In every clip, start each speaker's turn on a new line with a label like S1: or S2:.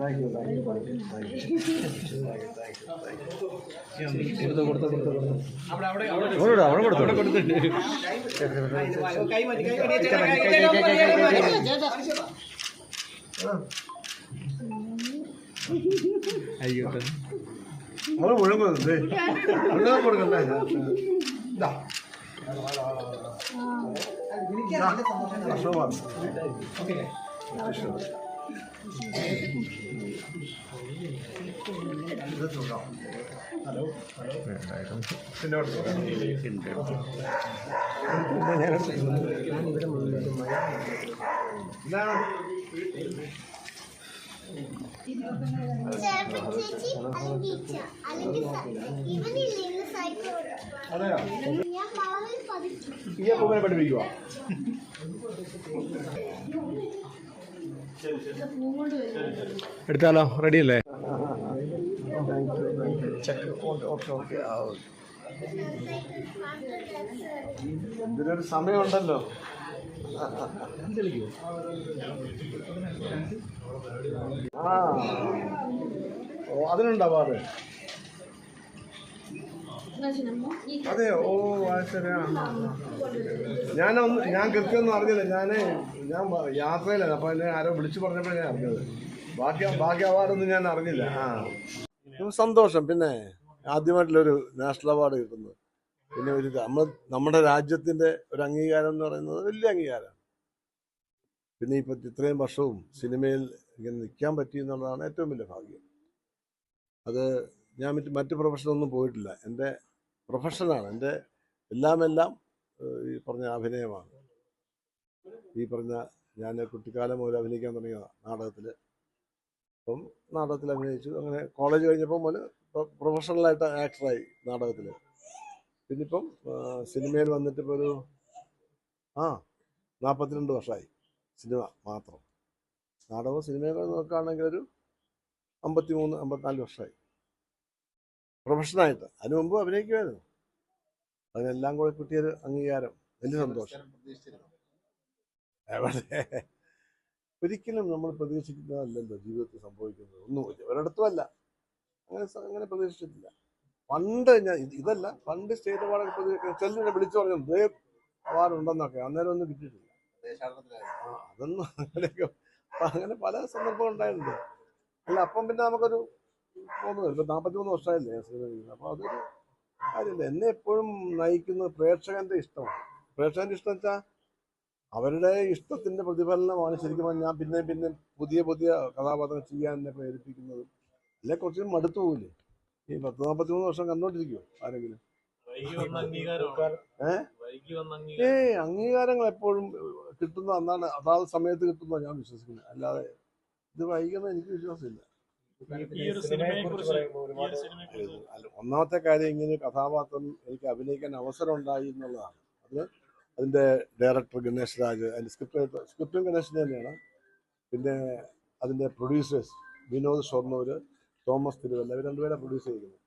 S1: ആയിക്കോട്ടെ അത് മുഴുങ്ങുന്നത് അങ്ങനെ കൊടുക്കണ്ടേ പഠിപ്പിക്കുക എടുത്താലോ റെഡി അല്ലേ ഇതിനൊരു സമയമുണ്ടല്ലോ ആ ഓ അതിനുണ്ടോ അവാർഡ് അതെ ഓ ശരിയാ ഞാൻ കൃത്യമൊന്നും അറിഞ്ഞില്ല ഞാൻ യാത്രയിലാണ് അപ്പൊ എന്നെ ആരോ വിളിച്ചു പറഞ്ഞപ്പോഴാണ് ഞാൻ അറിഞ്ഞത് ബാക്കി അവാർഡൊന്നും ഞാൻ അറിഞ്ഞില്ല സന്തോഷം പിന്നെ ആദ്യമായിട്ടുള്ളൊരു നാഷണൽ അവാർഡ് കിട്ടുന്നത് പിന്നെ ഒരു നമ്മുടെ രാജ്യത്തിന്റെ ഒരു അംഗീകാരം എന്ന് പറയുന്നത് വലിയ അംഗീകാരമാണ് പിന്നെ ഇപ്പൊ ഇത്രയും വർഷവും സിനിമയിൽ ഇങ്ങനെ നിൽക്കാൻ പറ്റി എന്നുള്ളതാണ് ഏറ്റവും വലിയ ഭാഗ്യം അത് ഞാൻ മറ്റ് പ്രൊഫഷനൊന്നും പോയിട്ടില്ല എൻ്റെ പ്രൊഫഷനാണ് എൻ്റെ എല്ലാം ഈ പറഞ്ഞ അഭിനയമാണ് ഈ പറഞ്ഞ ഞാൻ കുട്ടിക്കാലം മുതൽ അഭിനയിക്കാൻ തുടങ്ങിയ നാടകത്തിൽ അപ്പം നാടകത്തിൽ അഭിനയിച്ചു അങ്ങനെ കോളേജ് കഴിഞ്ഞപ്പോൾ മുതൽ പ്രൊഫഷണലായിട്ട് ആക്ടറായി നാടകത്തിൽ പിന്നിപ്പം സിനിമയിൽ വന്നിട്ട് ഇപ്പോൾ ഒരു 42 വർഷമായി സിനിമ മാത്രം നാടകവും സിനിമയൊക്കെ നോക്കുകയാണെങ്കിൽ ഒരു 53-54 വർഷമായി പ്രൊഫഷനായിട്ട് അതിനു മുമ്പ് അഭിനയിക്കുമായിരുന്നു അതിനെല്ലാം കൂടെ കിട്ടിയൊരു അംഗീകാരം വലിയ സന്തോഷം എവിടെ ഒരിക്കലും നമ്മൾ പ്രതീക്ഷിക്കുന്നതല്ലല്ലോ ജീവിതത്തിൽ സംഭവിക്കുന്നത് ഒന്നും ഒരിടത്തുമല്ല അങ്ങനെ പ്രതീക്ഷിച്ചിട്ടില്ല പണ്ട് ഇതല്ല പണ്ട് സ്റ്റേറ്റ് അവാർഡൊക്കെ പ്രതീക്ഷിക്കുന്നത് ചെല്ലിനെ വിളിച്ചു പറഞ്ഞു അവാർഡ് ഉണ്ടെന്നൊക്കെ അന്നേരം ഒന്നും കിട്ടിയിട്ടില്ല അതൊന്നും അങ്ങനെ പല സന്ദർഭം ഉണ്ടായിട്ടുണ്ട് അല്ല അപ്പം പിന്നെ നമുക്കൊരു തോന്നുന്നു ഇപ്പൊ 43 വർഷമായില്ലേ അപ്പൊ അതൊരു കാര്യമില്ല എന്നെ എപ്പോഴും നയിക്കുന്നത് പ്രേക്ഷകന്റെ ഇഷ്ടമാണ് പ്രേക്ഷകന്റെ ഇഷ്ടം വെച്ചാൽ അവരുടെ ഇഷ്ടത്തിന്റെ പ്രതിഫലനമാണ് ശരിക്കും ഞാൻ പിന്നെ പുതിയ കഥാപാത്രങ്ങൾ ചെയ്യാൻ എന്നെ പ്രേരിപ്പിക്കുന്നതും അല്ലെ കുറച്ചും മടുത്തു പോകില്ലേ ഈ 43 വർഷം കണ്ടോണ്ടിരിക്കുമോ ആരെങ്കിലും അംഗീകാരങ്ങൾ എപ്പോഴും കിട്ടുന്ന അന്നാണ് അതാത് സമയത്ത് കിട്ടുന്ന ഞാൻ വിശ്വസിക്കുന്നത് അല്ലാതെ ഇത് വൈകുന്ന എനിക്ക് വിശ്വാസമില്ല ഒന്നാമത്തെ കാര്യം ഇങ്ങനെ കഥാപാത്രം എനിക്ക് അഭിനയിക്കാൻ അവസരം ഉണ്ടായി എന്നുള്ളതാണ് അതിന്റെ ഡയറക്ടർ ഗണേഷ് രാജ് അതിന്റെ സ്ക്രിപ്റ്റും ഗണേശൻ തന്നെയാണ് പിന്നെ അതിന്റെ പ്രൊഡ്യൂസേഴ്സ് വിനോദ് ഷൊർണൂർ തോമസ് തിരുവല്ല ഇവർ രണ്ടുപേരെ പ്രൊഡ്യൂസ് ചെയ്തിരുന്നു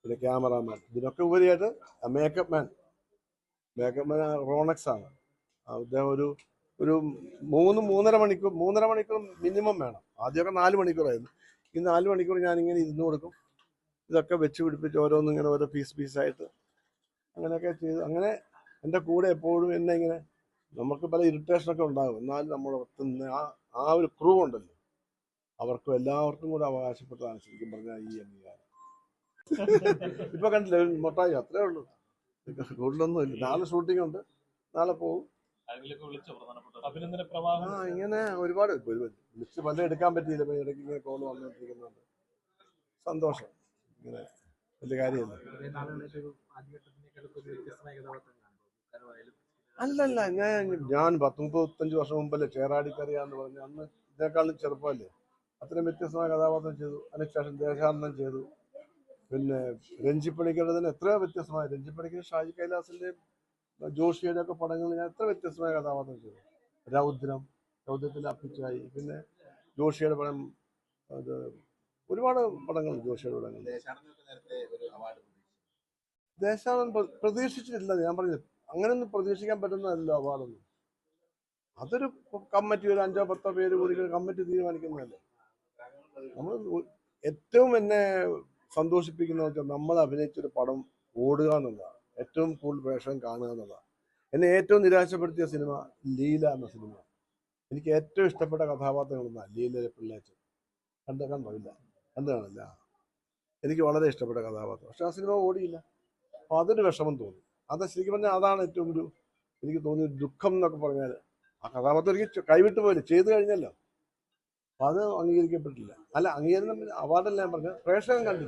S1: പിന്നെ ക്യാമറാമാൻ ഇതിനൊക്കെ ഉപരിയായിട്ട് മേക്കപ്പ് മാൻ റോണക്സ് ആണ് അദ്ദേഹം ഒരു 3-3.5 മണിക്കൂർ മിനിമം വേണം ആദ്യമൊക്കെ 4 മണിക്കൂറായിരുന്നു ഈ 4 മണിക്കൂർ ഞാനിങ്ങനെ ഇരുന്ന് കൊടുക്കും ഇതൊക്കെ വെച്ച് പിടിപ്പിച്ച് ഓരോന്നും ഇങ്ങനെ ഓരോ പീസായിട്ട് അങ്ങനെയൊക്കെ ചെയ്ത് അങ്ങനെ എൻ്റെ കൂടെ എപ്പോഴും എന്നെ ഇങ്ങനെ നമുക്ക് പല ഇറിറ്റേഷനൊക്കെ ഉണ്ടാകും എന്നാലും നമ്മൾ ആ ഒരു ക്രൂ ഉണ്ടല്ലോ അവർക്കും എല്ലാവർക്കും കൂടെ അവകാശപ്പെട്ടതാണ് ശരിക്കും പറഞ്ഞാൽ ഈ അംഗീകാരം ഇപ്പൊ കണ്ടില്ല മൊട്ടായി അത്രേ ഉള്ളൂ കൂടുതലൊന്നും ഇല്ല നാളെ ഷൂട്ടിംഗ് ഉണ്ട് നാളെ പോകും ഇങ്ങനെ ഒരുപാട് ലിസ്റ്റ് പല എടുക്കാൻ പറ്റിയില്ല ഇടയ്ക്ക് ഇങ്ങനെ കോള് വന്നുകൊണ്ടിരിക്കുന്നുണ്ട് സന്തോഷം ഇങ്ങനെ വലിയ കാര്യമല്ല അല്ലല്ല ഞാൻ 30-35 വർഷം മുമ്പല്ലേ ചേറാടിക്കറിയാന്ന് പറഞ്ഞു അന്ന് ഇതിനേക്കാളും ചെറുപ്പമല്ലേ അത്രയും വ്യത്യസ്തമായ കഥാപാത്രം ചെയ്തു അതിനുശേഷം ദേശാടനം ചെയ്തു പിന്നെ രഞ്ജിപ്പണിക്കരുടെ തന്നെ എത്രയോ വ്യത്യസ്തമായ രഞ്ജിപ്പണിക്കർ ഷാജി കൈലാസിന്റെ ജോഷിയുടെ ഒക്കെ പടങ്ങൾ ഞാൻ എത്ര വ്യത്യസ്തമായ കഥാപാത്രം ചെയ്തു രൗദ്രത്തിൽ അപ്പിച്ചായി പിന്നെ ജോഷിയുടെ പടം അത് ഒരുപാട് പടങ്ങൾ ജോഷിയുടെ പടങ്ങൾ ദേശാടനം പ്രതീക്ഷിച്ചിട്ടില്ല ഞാൻ പറഞ്ഞു അങ്ങനെയൊന്നും പ്രതീക്ഷിക്കാൻ പറ്റുന്നതല്ലോ അവാർഡൊന്നും അതൊരു കമ്മിറ്റി ഒരു 5-10 പേര് കൂടി കമ്മിറ്റി തീരുമാനിക്കുന്നതല്ലേ നമ്മൾ ഏറ്റവും എന്നെ സന്തോഷിപ്പിക്കുന്ന വെച്ചാൽ നമ്മൾ അഭിനയിച്ചൊരു പടം ഓടുക എന്നുള്ളതാണ്. ഏറ്റവും കൂടുതൽ പ്രേക്ഷകൻ കാണുക എന്നുള്ളതാണ്. എന്നെ ഏറ്റവും നിരാശപ്പെടുത്തിയ സിനിമ ലീല എന്ന സിനിമ. എനിക്ക് ഏറ്റവും ഇഷ്ടപ്പെട്ട കഥാപാത്രങ്ങളൊന്നാണ് ലീലയിലെ പിള്ളേച്ചൻ. കണ്ടില്ല, കണ്ടു കാണില്ല. എനിക്ക് വളരെ ഇഷ്ടപ്പെട്ട കഥാപാത്രം. പക്ഷെ ആ സിനിമ ഓടിയില്ല. അപ്പോൾ അതൊരു വിഷമം തോന്നി. അത് ശരിക്കും പറഞ്ഞാൽ അതാണ് ഏറ്റവും ഒരു എനിക്ക് തോന്നിയ ദുഃഖം എന്നൊക്കെ പറഞ്ഞാൽ, ആ കഥാപാത്രം എനിക്ക് കൈവിട്ട് പോയില്ല, ചെയ്തു കഴിഞ്ഞല്ലോ. അപ്പോൾ അത് അംഗീകരിക്കപ്പെട്ടില്ല. അല്ല, അംഗീകരണം അവാർഡല്ല ഞാൻ പറഞ്ഞത്, പ്രേക്ഷകൻ കണ്ടില്ല.